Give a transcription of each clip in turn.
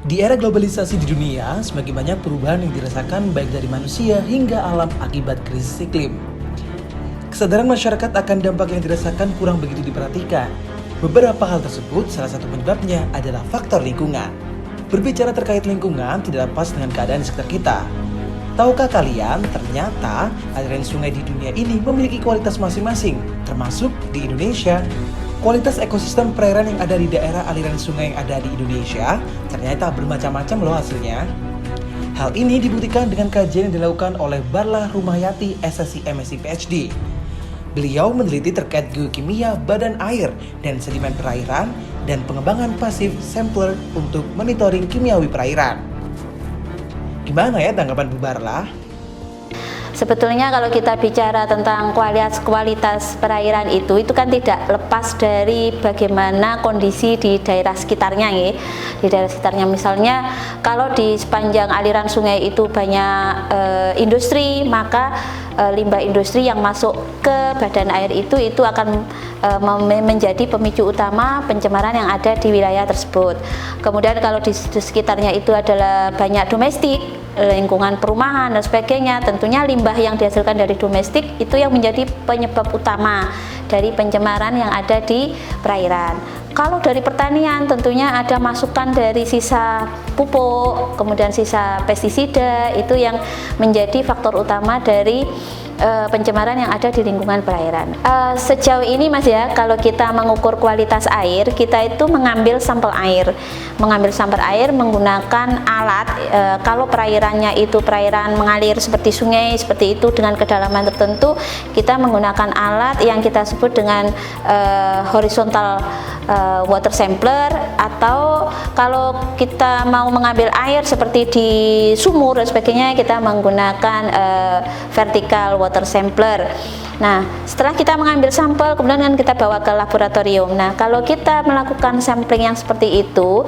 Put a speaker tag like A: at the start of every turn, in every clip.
A: Di era globalisasi di dunia, semakin banyak perubahan yang dirasakan baik dari manusia hingga alam akibat krisis iklim. Kesadaran masyarakat akan dampak yang dirasakan kurang begitu diperhatikan. Beberapa hal tersebut, salah satu penyebabnya adalah faktor lingkungan. Berbicara terkait lingkungan tidak lepas dengan keadaan di sekitar kita. Tahukah kalian, ternyata aliran sungai di dunia ini memiliki kualitas masing-masing, termasuk di Indonesia. Kualitas ekosistem perairan yang ada di daerah aliran sungai yang ada di Indonesia ternyata bermacam-macam loh hasilnya. Hal ini dibuktikan dengan kajian yang dilakukan oleh Barla Rumayati, SSI MSc PhD. Beliau meneliti terkait geokimia badan air dan sedimen perairan dan pengembangan pasif sampler untuk monitoring kimiawi perairan. Gimana ya tanggapan Bu Barla?
B: Sebetulnya kalau kita bicara tentang kualitas perairan itu kan tidak lepas dari bagaimana kondisi di daerah sekitarnya ya. Di daerah sekitarnya misalnya kalau di sepanjang aliran sungai itu banyak industri, maka limbah industri yang masuk ke badan air itu akan menjadi pemicu utama pencemaran yang ada di wilayah tersebut. Kemudian kalau di sekitarnya itu adalah banyak domestik, lingkungan perumahan dan sebagainya, tentunya limbah yang dihasilkan dari domestik itu yang menjadi penyebab utama dari pencemaran yang ada di perairan. Kalau dari pertanian tentunya ada masukan dari sisa pupuk, kemudian sisa pestisida, itu yang menjadi faktor utama dari pencemaran yang ada di lingkungan perairan. Sejauh ini Mas ya, kalau kita mengukur kualitas air, kita itu mengambil sampel air menggunakan alat. Kalau perairannya itu perairan mengalir seperti sungai seperti itu dengan kedalaman tertentu, kita menggunakan alat yang kita sebut dengan horizontal water sampler, atau kalau kita mau mengambil air seperti di sumur dan sebagainya, kita menggunakan vertical water sampler. Nah, setelah kita mengambil sampel, kemudian kan kita bawa ke laboratorium. Nah, kalau kita melakukan sampling yang seperti itu,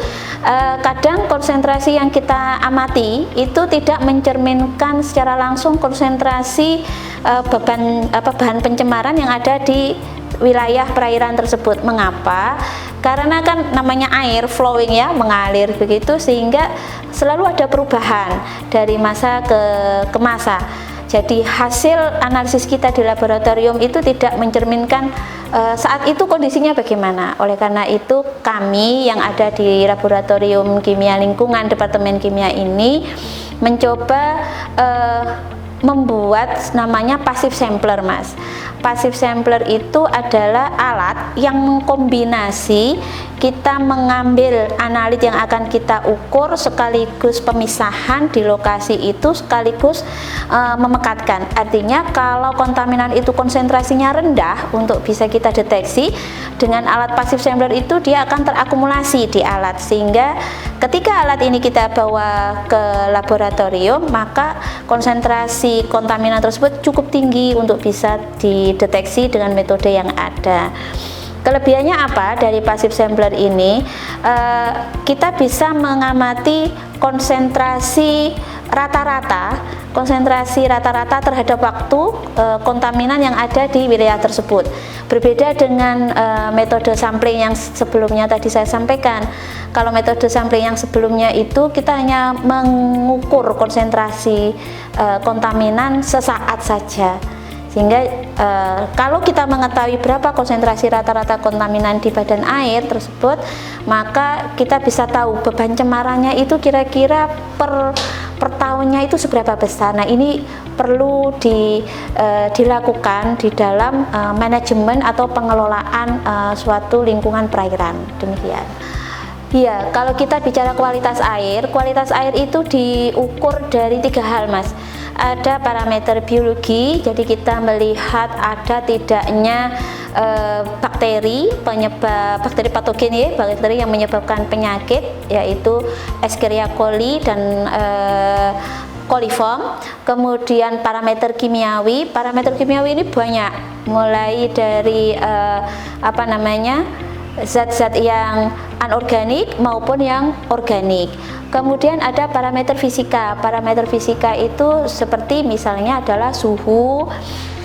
B: kadang konsentrasi yang kita amati itu tidak mencerminkan secara langsung konsentrasi bahan pencemaran yang ada di wilayah perairan tersebut. Mengapa? Karena kan namanya air flowing ya, mengalir begitu, sehingga selalu ada perubahan dari masa ke masa. Jadi hasil analisis kita di laboratorium itu tidak mencerminkan saat itu kondisinya bagaimana. Oleh karena itu kami yang ada di Laboratorium Kimia Lingkungan Departemen Kimia ini mencoba membuat namanya passive sampler, Mas. Passive sampler itu adalah alat yang mengkombinasi kita mengambil analit yang akan kita ukur sekaligus pemisahan di lokasi itu sekaligus memekatkan. Artinya kalau kontaminan itu konsentrasinya rendah untuk bisa kita deteksi, dengan alat passive sampler itu dia akan terakumulasi di alat, sehingga ketika alat ini kita bawa ke laboratorium, maka konsentrasi kontaminan tersebut cukup tinggi untuk bisa dideteksi dengan metode yang ada. Kelebihannya apa dari passive sampler ini? Kita bisa mengamati konsentrasi rata-rata terhadap waktu kontaminan yang ada di wilayah tersebut. Berbeda dengan metode sampling yang sebelumnya tadi saya sampaikan. Kalau metode sampling yang sebelumnya itu kita hanya mengukur konsentrasi kontaminan sesaat saja. Sehingga kalau kita mengetahui berapa konsentrasi rata-rata kontaminan di badan air tersebut, maka kita bisa tahu beban cemarannya itu kira-kira per tahunnya itu seberapa besar. Nah, ini perlu dilakukan di dalam manajemen atau pengelolaan suatu lingkungan perairan. Demikian. Iya, kalau kita bicara kualitas air itu diukur dari 3 hal, Mas. Ada parameter biologi, jadi kita melihat ada tidaknya bakteri patogen ya, bakteri yang menyebabkan penyakit, yaitu Escherichia coli dan coliform. Kemudian parameter kimiawi ini banyak, mulai dari zat-zat yang anorganik maupun yang organik. Kemudian ada parameter fisika. Parameter fisika itu seperti misalnya adalah suhu,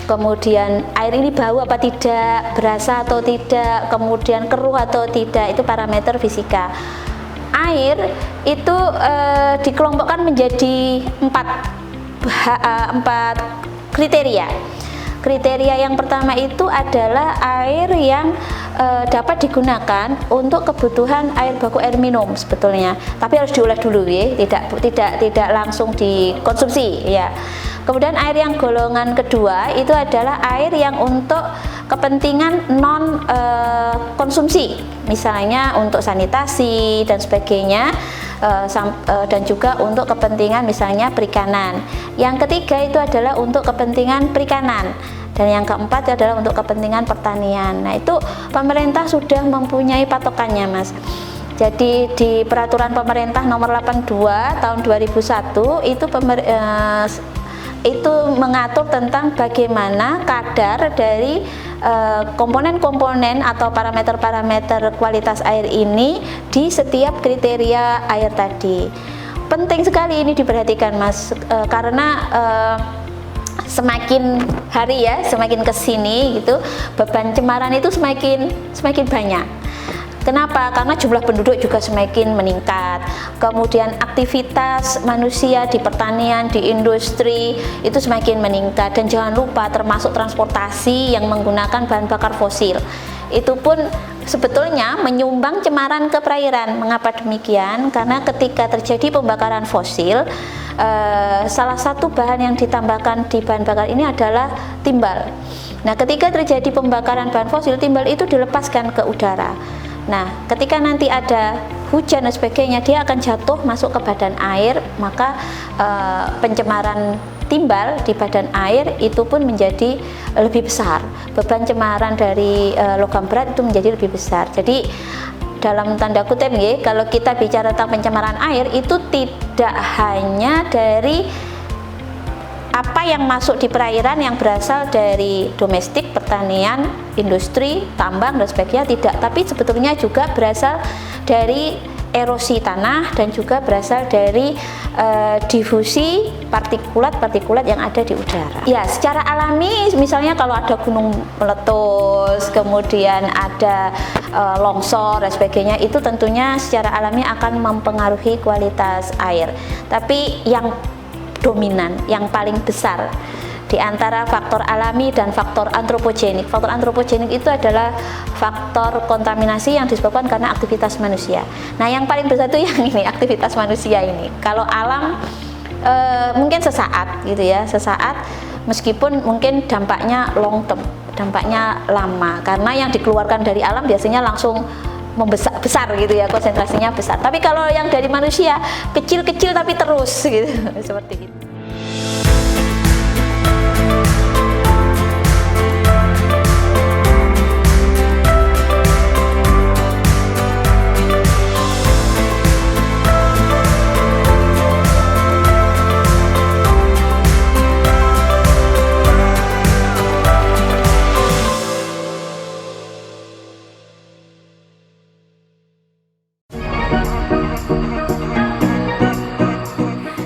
B: kemudian air ini bau apa tidak, berasa atau tidak, kemudian keruh atau tidak, itu parameter fisika. air itu dikelompokkan menjadi empat kriteria. Kriteria yang pertama itu adalah air yang dapat digunakan untuk kebutuhan air baku, air minum sebetulnya, tapi harus diolah dulu ya, tidak langsung dikonsumsi ya. Kemudian air yang golongan kedua itu adalah air yang untuk kepentingan non konsumsi, misalnya untuk sanitasi dan sebagainya, dan juga untuk kepentingan misalnya perikanan. Yang ketiga itu adalah untuk kepentingan perikanan, dan yang keempat adalah untuk kepentingan pertanian. Nah, itu pemerintah sudah mempunyai patokannya, Mas. Jadi di peraturan pemerintah nomor 82 tahun 2001 itu mengatur tentang bagaimana kadar dari komponen-komponen atau parameter-parameter kualitas air ini di setiap kriteria air tadi. Penting sekali ini diperhatikan, Mas, karena semakin hari ya, semakin kesini gitu, beban cemaran itu semakin banyak. Kenapa? Karena jumlah penduduk juga semakin meningkat, kemudian aktivitas manusia di pertanian, di industri itu semakin meningkat, dan jangan lupa termasuk transportasi yang menggunakan bahan bakar fosil. Itu pun sebetulnya menyumbang cemaran ke perairan. Mengapa demikian? Karena ketika terjadi pembakaran fosil, salah satu bahan yang ditambahkan di bahan bakar ini adalah timbal. Nah, ketika terjadi pembakaran bahan fosil, timbal itu dilepaskan ke udara. Nah, ketika nanti ada hujan dan sebagainya, dia akan jatuh masuk ke badan air, maka pencemaran timbal di badan air itu pun menjadi lebih besar. Beban cemaran dari logam berat itu menjadi lebih besar. Jadi dalam tanda kutip ya, kalau kita bicara tentang pencemaran air itu tidak hanya dari apa yang masuk di perairan yang berasal dari domestik, pertanian, industri, tambang dan sebagainya, tidak, tapi sebetulnya juga berasal dari erosi tanah dan juga berasal dari difusi partikulat-partikulat yang ada di udara. Ya, secara alami misalnya kalau ada gunung meletus, kemudian ada longsor dan sebagainya, itu tentunya secara alami akan mempengaruhi kualitas air. Tapi yang dominan, yang paling besar di antara faktor alami dan faktor antropogenik. Faktor antropogenik itu adalah faktor kontaminasi yang disebabkan karena aktivitas manusia. Nah, yang paling besar itu yang ini, aktivitas manusia ini. Kalau alam mungkin sesaat gitu ya, sesaat, meskipun mungkin dampaknya long term, dampaknya lama, karena yang dikeluarkan dari alam biasanya langsung besar gitu ya, konsentrasinya besar. Tapi kalau yang dari manusia kecil-kecil tapi terus gitu, seperti itu.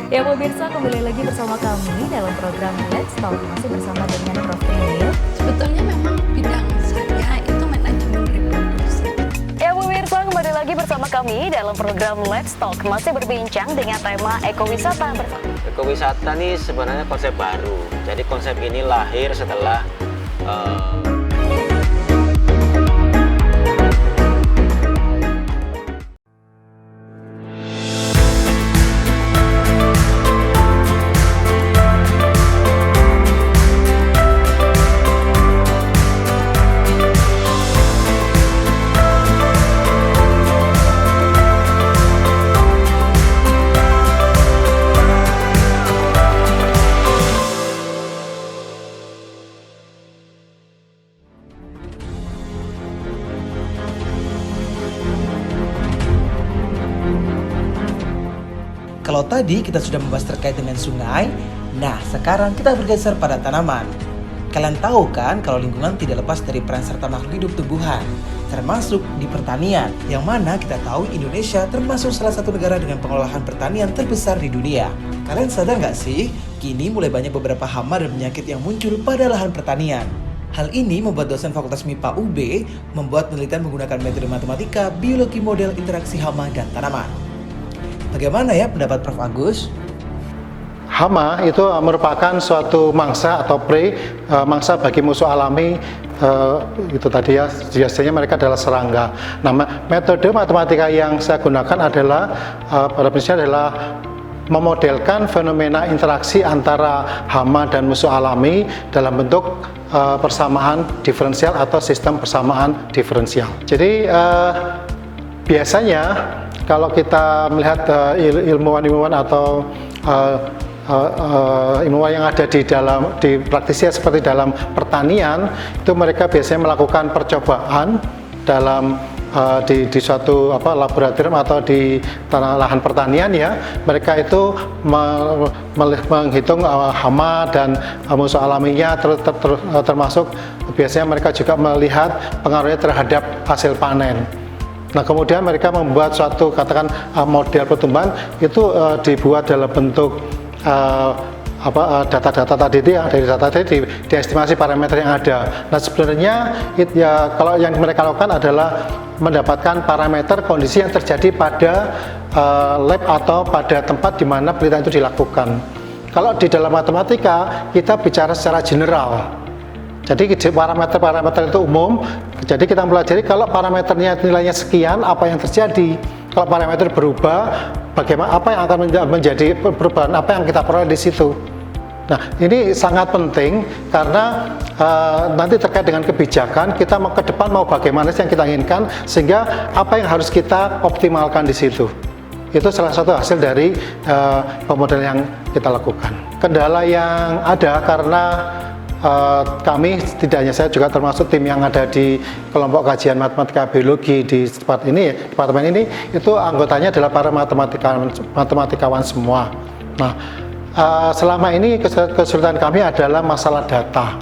C: Ya pemirsa, kembali lagi bersama kami dalam program Let's Talk, masih bersama dengan Prof. Emil.
D: Sebetulnya memang bidang saya itu manajemen reproduksi.
C: Ya pemirsa, kembali lagi bersama kami dalam program Let's Talk, masih berbincang dengan tema ekowisata bersama.
E: Ekowisata ini sebenarnya konsep baru. Jadi konsep ini lahir setelah
A: Kalau tadi kita sudah membahas terkait dengan sungai, nah sekarang kita bergeser pada tanaman. Kalian tahu kan kalau lingkungan tidak lepas dari peran serta makhluk hidup tumbuhan, termasuk di pertanian, yang mana kita tahu Indonesia termasuk salah satu negara dengan pengolahan pertanian terbesar di dunia. Kalian sadar nggak sih, kini mulai banyak beberapa hama dan penyakit yang muncul pada lahan pertanian. Hal ini membuat dosen Fakultas MIPA UB membuat penelitian menggunakan metode matematika biologi model interaksi hama dan tanaman. Bagaimana ya pendapat Prof. Agus?
F: Hama itu merupakan suatu mangsa atau mangsa bagi musuh alami, itu tadi ya, biasanya mereka adalah serangga. Nah, metode matematika yang saya gunakan adalah pada prinsipnya adalah memodelkan fenomena interaksi antara hama dan musuh alami dalam bentuk persamaan diferensial atau sistem persamaan diferensial. Jadi biasanya kalau kita melihat ilmuwan-ilmuwan atau ilmuwan yang ada di praktisi seperti dalam pertanian, itu mereka biasanya melakukan percobaan dalam di suatu laboratorium atau di tanah lahan pertanian ya. Mereka itu menghitung hama dan musuh alaminya, termasuk biasanya mereka juga melihat pengaruhnya terhadap hasil panen. Nah, kemudian mereka membuat suatu katakan model pertumbuhan itu dibuat dalam bentuk data-data tadi itu ya, dari data tadi diestimasi parameter yang ada. Nah, sebenarnya ya kalau yang mereka lakukan adalah mendapatkan parameter kondisi yang terjadi pada lab atau pada tempat di mana penelitian itu dilakukan. Kalau di dalam matematika kita bicara secara general. Jadi parameter-parameter itu umum. Jadi kita pelajari kalau parameternya nilainya sekian, apa yang terjadi. Kalau parameter berubah, bagaimana apa yang akan menjadi perubahan apa yang kita peroleh di situ. Nah, ini sangat penting karena nanti terkait dengan kebijakan kita ke depan mau bagaimana sih yang kita inginkan, sehingga apa yang harus kita optimalkan di situ. Itu salah satu hasil dari pemodelan yang kita lakukan. Kendala yang ada karena kami, tidak hanya saya, juga termasuk tim yang ada di kelompok kajian matematika biologi di departemen ini, itu anggotanya adalah para matematikawan semua. Nah, selama ini kesulitan kami adalah masalah data.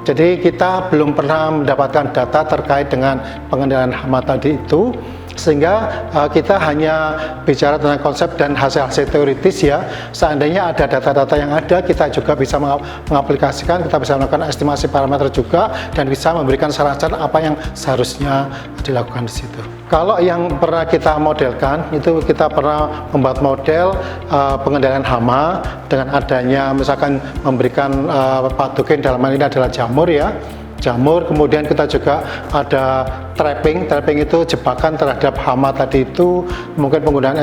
F: Jadi kita belum pernah mendapatkan data terkait dengan pengendalian hama tadi itu, sehingga kita hanya bicara tentang konsep dan hasil-hasil teoritis ya. Seandainya ada data-data yang ada, kita juga bisa mengaplikasikan, kita bisa melakukan estimasi parameter juga, dan bisa memberikan saran-saran apa yang seharusnya dilakukan di situ. Kalau yang pernah kita modelkan, itu kita pernah membuat model pengendalian hama dengan adanya misalkan memberikan patogen, dalam hal ini adalah jamur ya. Jamur, kemudian kita juga ada trapping itu jebakan terhadap hama tadi itu, mungkin penggunaan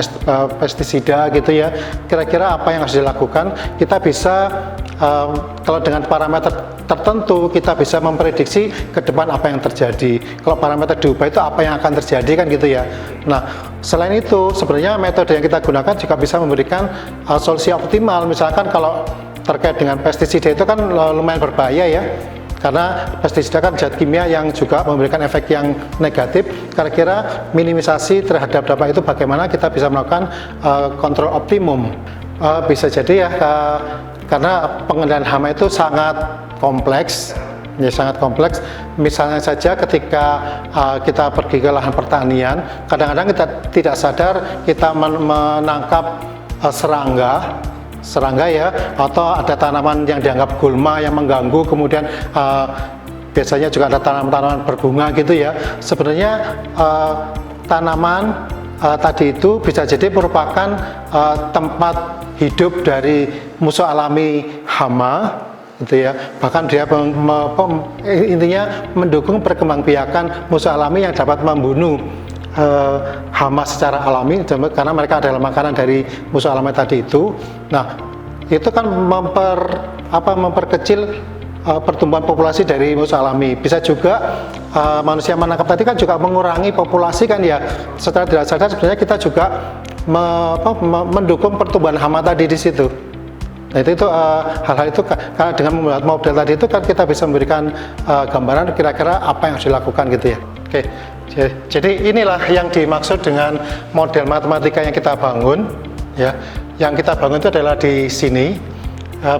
F: pestisida gitu ya. Kira-kira apa yang harus dilakukan? Kita bisa kalau dengan parameter tertentu kita bisa memprediksi ke depan apa yang terjadi. Kalau parameter diubah itu apa yang akan terjadi kan gitu ya. Nah, selain itu sebenarnya metode yang kita gunakan juga bisa memberikan solusi optimal. Misalkan kalau terkait dengan pestisida itu kan lumayan berbahaya ya. Karena pestisida kan zat kimia yang juga memberikan efek yang negatif. Kira-kira minimisasi terhadap dampak itu bagaimana kita bisa melakukan kontrol optimum. Bisa jadi ya, karena pengendalian hama itu sangat kompleks. Ya, sangat kompleks. Misalnya saja ketika kita pergi ke lahan pertanian, kadang-kadang kita tidak sadar kita menangkap serangga ya, atau ada tanaman yang dianggap gulma yang mengganggu, kemudian biasanya juga ada tanaman-tanaman berbunga gitu ya. Sebenarnya tanaman tadi itu bisa jadi merupakan tempat hidup dari musuh alami hama gitu ya. Bahkan dia intinya mendukung perkembangbiakan musuh alami yang dapat membunuh hama secara alami, karena mereka adalah makanan dari musuh alami tadi itu. Nah, itu kan memperkecil pertumbuhan populasi dari musuh alami. Bisa juga manusia menangkap tadi kan juga mengurangi populasi kan ya. Secara tidak sadar sebenarnya kita juga mendukung pertumbuhan hama tadi di situ. Nah, itu hal-hal itu karena dengan membuat model tadi itu kan kita bisa memberikan gambaran kira-kira apa yang harus dilakukan gitu ya. Oke. Jadi inilah yang dimaksud dengan model matematika yang kita bangun ya. Yang kita bangun itu adalah di sini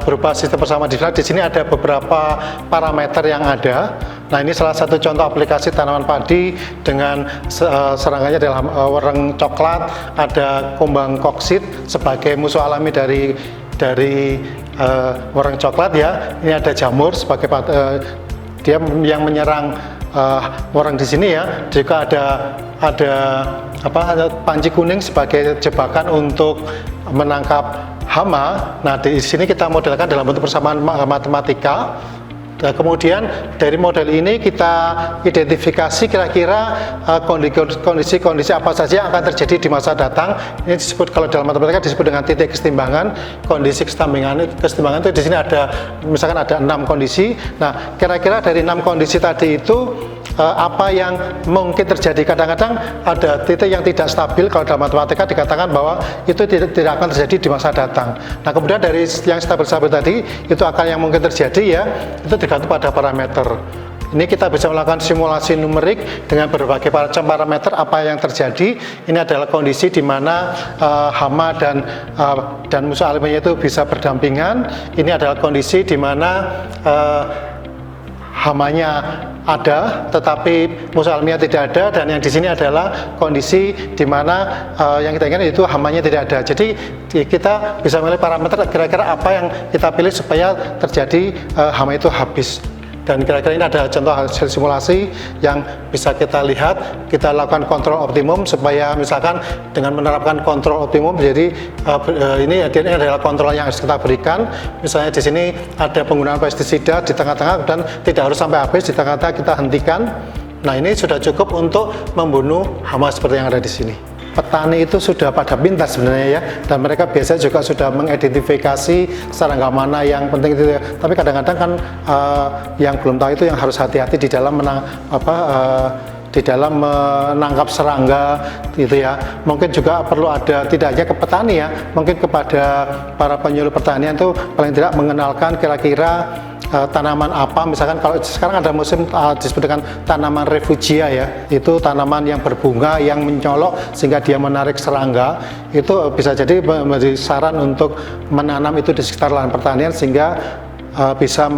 F: berupa sistem persamaan diferensial. Di sini ada beberapa parameter yang ada. Nah, ini salah satu contoh aplikasi tanaman padi dengan serangannya adalah wereng coklat, ada kumbang koksit sebagai musuh alami dari wereng coklat ya. Ini ada jamur sebagai dia yang menyerang orang di sini ya. Juga ada panci kuning sebagai jebakan untuk menangkap hama. Nah, di sini kita modelkan dalam bentuk persamaan matematika. Nah, kemudian dari model ini kita identifikasi kira-kira kondisi-kondisi apa saja yang akan terjadi di masa datang. Ini disebut, kalau dalam matematika disebut dengan titik kesetimbangan. Kondisi kesetimbangan itu di sini ada, misalkan ada 6 kondisi. Nah, kira-kira dari 6 kondisi tadi itu apa yang mungkin terjadi. Kadang-kadang ada titik yang tidak stabil, kalau dalam matematika dikatakan bahwa itu tidak akan terjadi di masa datang. Nah, kemudian dari yang stabil-stabil tadi, itu akan yang mungkin terjadi ya, itu tergantung pada parameter. Ini kita bisa melakukan simulasi numerik dengan berbagai macam parameter apa yang terjadi. Ini adalah kondisi di mana hama dan musuh alaminya itu bisa berdampingan. Ini adalah kondisi di mana hamanya ada, tetapi musuh alamiah tidak ada, dan yang di sini adalah kondisi di mana yang kita inginkan itu hamanya tidak ada. Jadi kita bisa memilih parameter kira-kira apa yang kita pilih supaya terjadi hama itu habis. Dan kira-kira ini ada contoh hasil simulasi yang bisa kita lihat. Kita lakukan kontrol optimum supaya misalkan dengan menerapkan kontrol optimum, jadi ini adalah kontrol yang harus kita berikan. Misalnya di sini ada penggunaan pestisida di tengah-tengah dan tidak harus sampai habis, di tengah-tengah kita hentikan. Nah, ini sudah cukup untuk membunuh hama seperti yang ada di sini. Petani itu sudah pada pintar sebenarnya ya, dan mereka biasanya juga sudah mengidentifikasi serangga mana yang penting itu ya. Tapi kadang-kadang kan yang belum tahu itu yang harus hati-hati di dalam menangkap serangga gitu ya. Mungkin juga perlu ada, tidak hanya ke petani ya, mungkin kepada para penyuluh pertanian itu paling tidak mengenalkan kira-kira tanaman apa, misalkan kalau sekarang ada musim disebut dengan tanaman refugia ya, itu tanaman yang berbunga yang mencolok sehingga dia menarik serangga. Itu bisa jadi menjadi saran untuk menanam itu di sekitar lahan pertanian sehingga bisa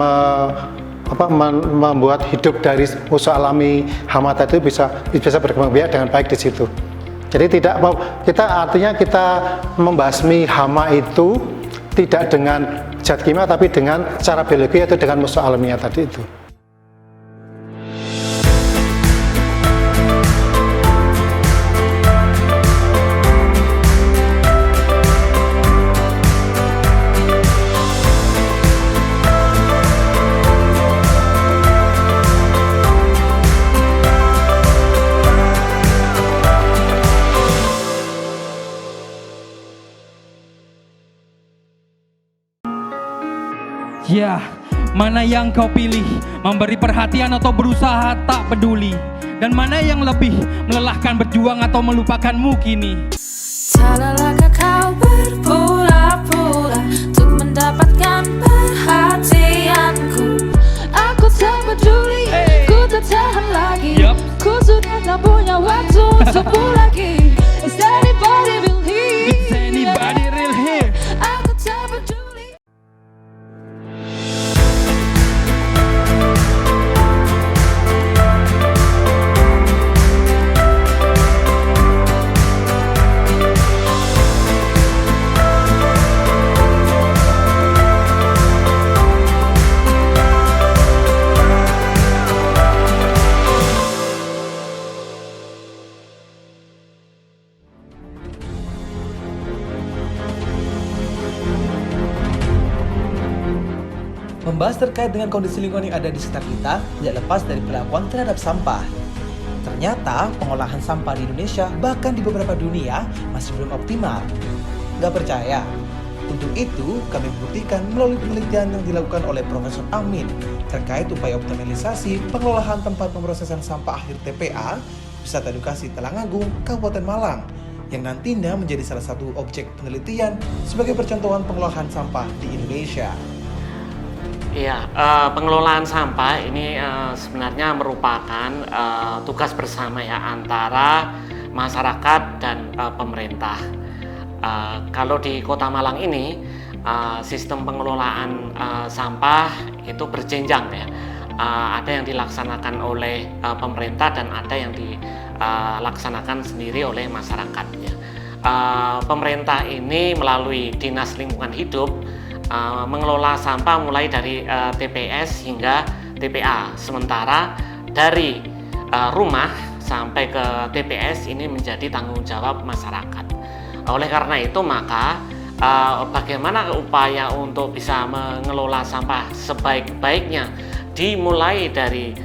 F: membuat hidup dari musuh alami hama tadi bisa berkembang biak dengan baik di situ. Jadi artinya kita membasmi hama itu tidak dengan zat kimia tapi dengan cara biologi, yaitu dengan musuh alamiah tadi itu.
G: Ya, mana yang kau pilih? Memberi perhatian atau berusaha tak peduli? Dan mana yang lebih melelahkan, berjuang atau melupakanmu kini?
H: Tak lelahkah kau berpura-pura untuk mendapatkan perhatianku? Aku tak peduli, ku tak tahan lagi. Ku sudah tak punya waktu untukmu lagi. Is anybody real here?
G: Is anybody real here?
H: Aku tak peduli.
A: Membahas terkait dengan kondisi lingkungan yang ada di sekitar kita tidak lepas dari perlakuan terhadap sampah. Ternyata pengolahan sampah di Indonesia bahkan di beberapa dunia masih belum optimal. Nggak percaya? Untuk itu kami membuktikan melalui penelitian yang dilakukan oleh Profesor Amin terkait upaya optimalisasi pengelolaan tempat pemrosesan sampah akhir TPA Wisata Edukasi Talangagung, Kabupaten Malang, yang nantinya menjadi salah satu objek penelitian sebagai percontohan pengelolaan sampah di Indonesia.
I: Iya, pengelolaan sampah ini sebenarnya merupakan tugas bersama ya antara masyarakat dan pemerintah. Kalau di Kota Malang ini sistem pengelolaan sampah itu berjenjang ya. Ada yang dilaksanakan oleh pemerintah dan ada yang dilaksanakan sendiri oleh masyarakat ya. Pemerintah ini melalui Dinas Lingkungan Hidup mengelola sampah mulai dari TPS hingga TPA. Sementara dari rumah sampai ke TPS ini menjadi tanggung jawab masyarakat. Oleh karena itu maka bagaimana upaya untuk bisa mengelola sampah sebaik-baiknya dimulai dari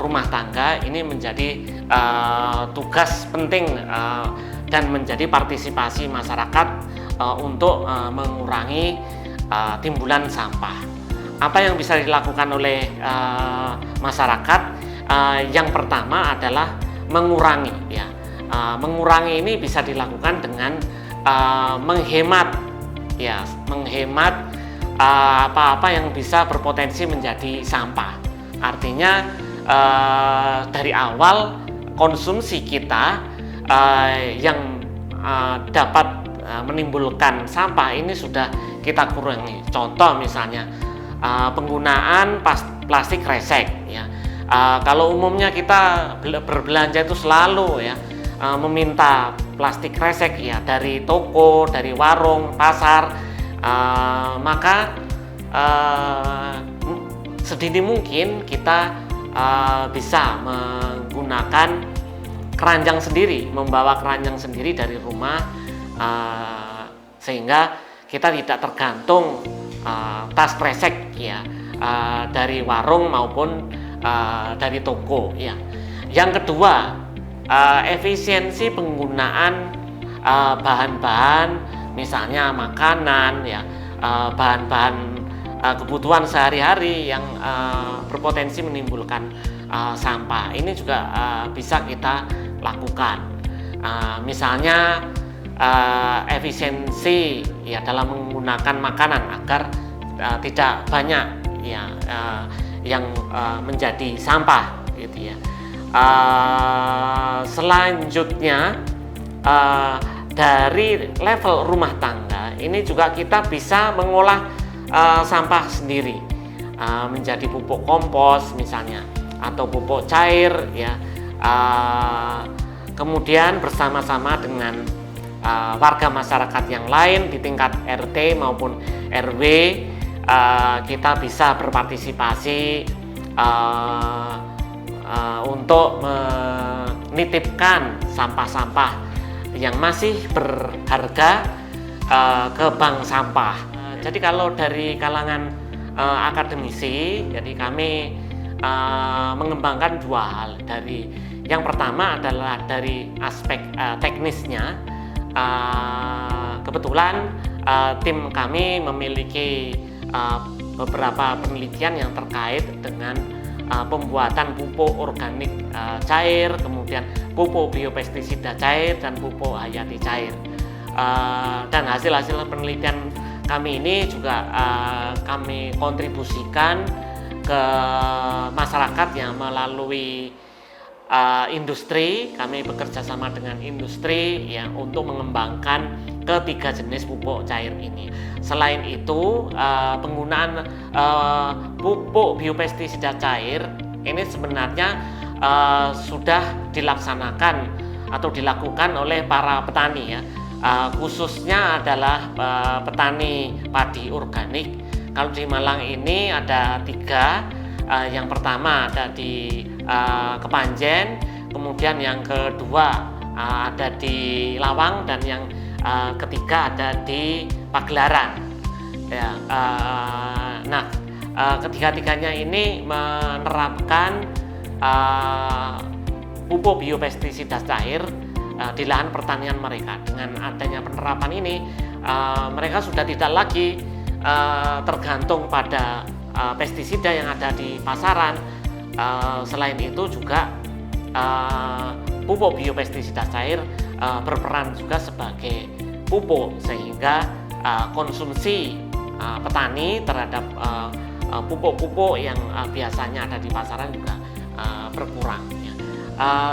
I: rumah tangga ini menjadi tugas penting dan menjadi partisipasi masyarakat untuk mengurangi timbulan sampah. Apa yang bisa dilakukan oleh masyarakat? Yang pertama adalah mengurangi, ya. Mengurangi ini bisa dilakukan dengan menghemat, ya, menghemat apa-apa yang bisa berpotensi menjadi sampah. Artinya dari awal konsumsi kita yang dapat menimbulkan sampah ini sudah kita kurangi. Contoh misalnya penggunaan plastik kresek, ya. Kalau umumnya kita berbelanja itu selalu, ya, meminta plastik kresek, ya, dari toko, dari warung, pasar, maka sedini mungkin kita bisa menggunakan keranjang sendiri, membawa keranjang sendiri dari rumah, sehingga kita tidak tergantung tas kresek, ya, dari warung maupun dari toko, ya. Yang kedua, efisiensi penggunaan bahan-bahan, misalnya makanan, ya, bahan-bahan kebutuhan sehari-hari yang berpotensi menimbulkan sampah. Ini juga bisa kita lakukan. Misalnya efisiensi, ya, dalam menggunakan makanan agar tidak banyak, ya, yang menjadi sampah, gitu, ya. Selanjutnya dari level rumah tangga ini juga kita bisa mengolah sampah sendiri menjadi pupuk kompos misalnya atau pupuk cair, ya. Kemudian bersama-sama dengan warga masyarakat yang lain di tingkat RT maupun RW, kita bisa berpartisipasi untuk menitipkan sampah-sampah yang masih berharga ke bank sampah. Jadi kalau dari kalangan akademisi, jadi kami mengembangkan dua hal. Dari yang pertama adalah dari aspek teknisnya. Kebetulan tim kami memiliki beberapa penelitian yang terkait dengan pembuatan pupuk organik cair, kemudian pupuk biopestisida cair dan pupuk hayati cair. Dan hasil-hasil penelitian kami ini juga kami kontribusikan ke masyarakat yang melalui industri. Kami bekerja sama dengan industri, ya, untuk mengembangkan ketiga jenis pupuk cair ini. Selain itu, penggunaan pupuk biopestisida cair ini sebenarnya sudah dilaksanakan atau dilakukan oleh para petani, ya. Khususnya adalah petani padi organik. Kalau di Malang ini ada 3. Yang pertama ada di Kepanjen, kemudian yang kedua ada di Lawang, dan yang ketiga ada di Pagelaran, ya. Nah, ketiga-tiganya ini menerapkan pupuk biopestisida cair di lahan pertanian mereka. Dengan adanya penerapan ini, mereka sudah tidak lagi tergantung pada pestisida yang ada di pasaran. Selain itu juga pupuk biopestisida cair berperan juga sebagai pupuk, sehingga konsumsi petani terhadap pupuk-pupuk yang biasanya ada di pasaran juga berkurang, ya.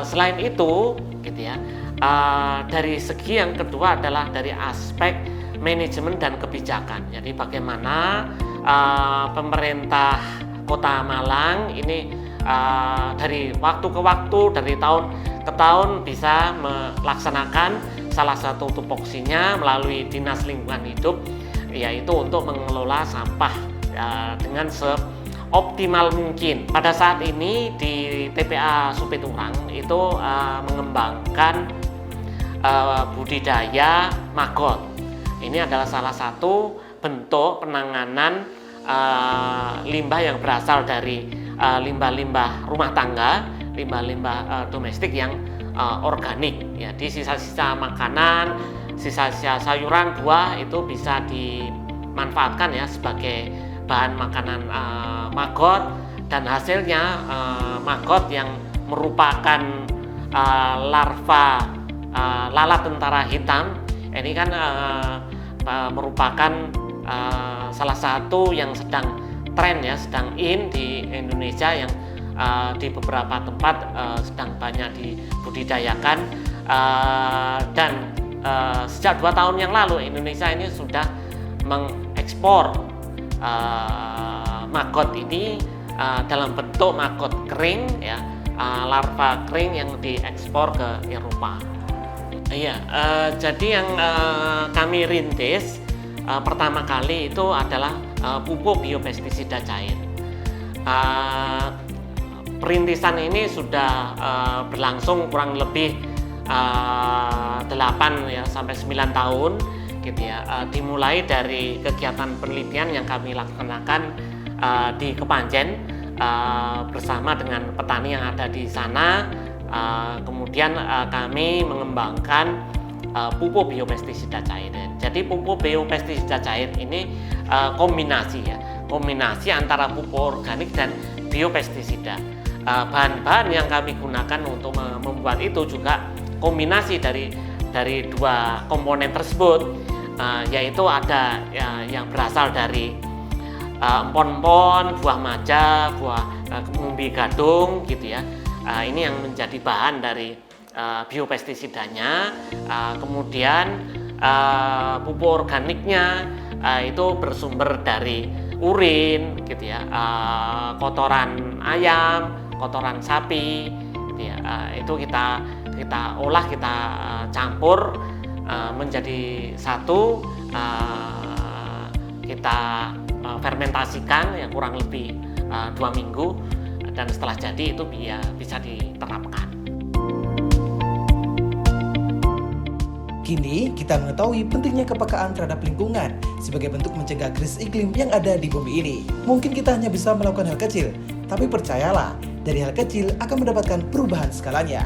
I: Selain itu, gitu, ya, dari segi yang kedua adalah dari aspek manajemen dan kebijakan. Jadi bagaimana pemerintah Kota Malang ini dari waktu ke waktu, dari tahun ke tahun bisa melaksanakan salah satu tupoksinya melalui Dinas Lingkungan Hidup, yaitu untuk mengelola sampah dengan seoptimal mungkin. Pada saat ini di TPA Supiturang itu mengembangkan budidaya maggot. Ini adalah salah satu bentuk penanganan limbah yang berasal dari limbah-limbah rumah tangga, limbah-limbah domestik yang organik. Ya, di sisa-sisa makanan, sisa-sisa sayuran, buah itu bisa dimanfaatkan ya sebagai bahan makanan maggot, dan hasilnya maggot yang merupakan larva lalat tentara hitam. Ini kan merupakan salah satu yang sedang tren ya, sedang in di Indonesia, yang di beberapa tempat sedang banyak dibudidayakan, dan sejak 2 tahun yang lalu Indonesia ini sudah mengekspor maggot ini dalam bentuk maggot kering ya, larva kering yang diekspor ke Eropa. Iya, jadi yang kami rintis pertama kali itu adalah pupuk biopestisida cair. Perintisan ini sudah berlangsung kurang lebih 8 ya, sampai 9 tahun gitu ya. Dimulai dari kegiatan penelitian yang kami laksanakan di Kepanjen bersama dengan petani yang ada di sana. Kemudian kami mengembangkan pupuk biopestisida cair. Jadi pupuk biopestisida cair ini kombinasi antara pupuk organik dan biopestisida. Bahan-bahan yang kami gunakan untuk membuat itu juga kombinasi dari 2 komponen tersebut, yaitu ada yang berasal dari empon-empon, buah maja, buah umbi gadung gitu ya. Ini yang menjadi bahan dari biopestisidanya. Kemudian pupuk organiknya itu bersumber dari urin gitu ya, kotoran ayam, kotoran sapi gitu ya. Itu kita olah, kita campur menjadi satu, kita fermentasikan ya kurang lebih 2 minggu, dan setelah jadi itu bisa diterapkan.
A: Kini kita mengetahui pentingnya kepekaan terhadap lingkungan sebagai bentuk mencegah krisis iklim yang ada di bumi ini. Mungkin kita hanya bisa melakukan hal kecil, tapi percayalah, dari hal kecil akan mendapatkan perubahan skalanya.